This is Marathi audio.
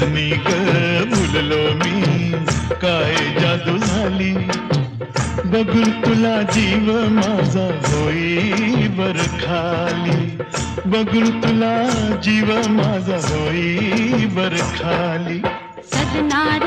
मी ग भुललो मी, काय जादू झाली. बघून तुला जीव माझा होई बर खाली. बघून तुला जीव माझा होई बर खाली. सजनार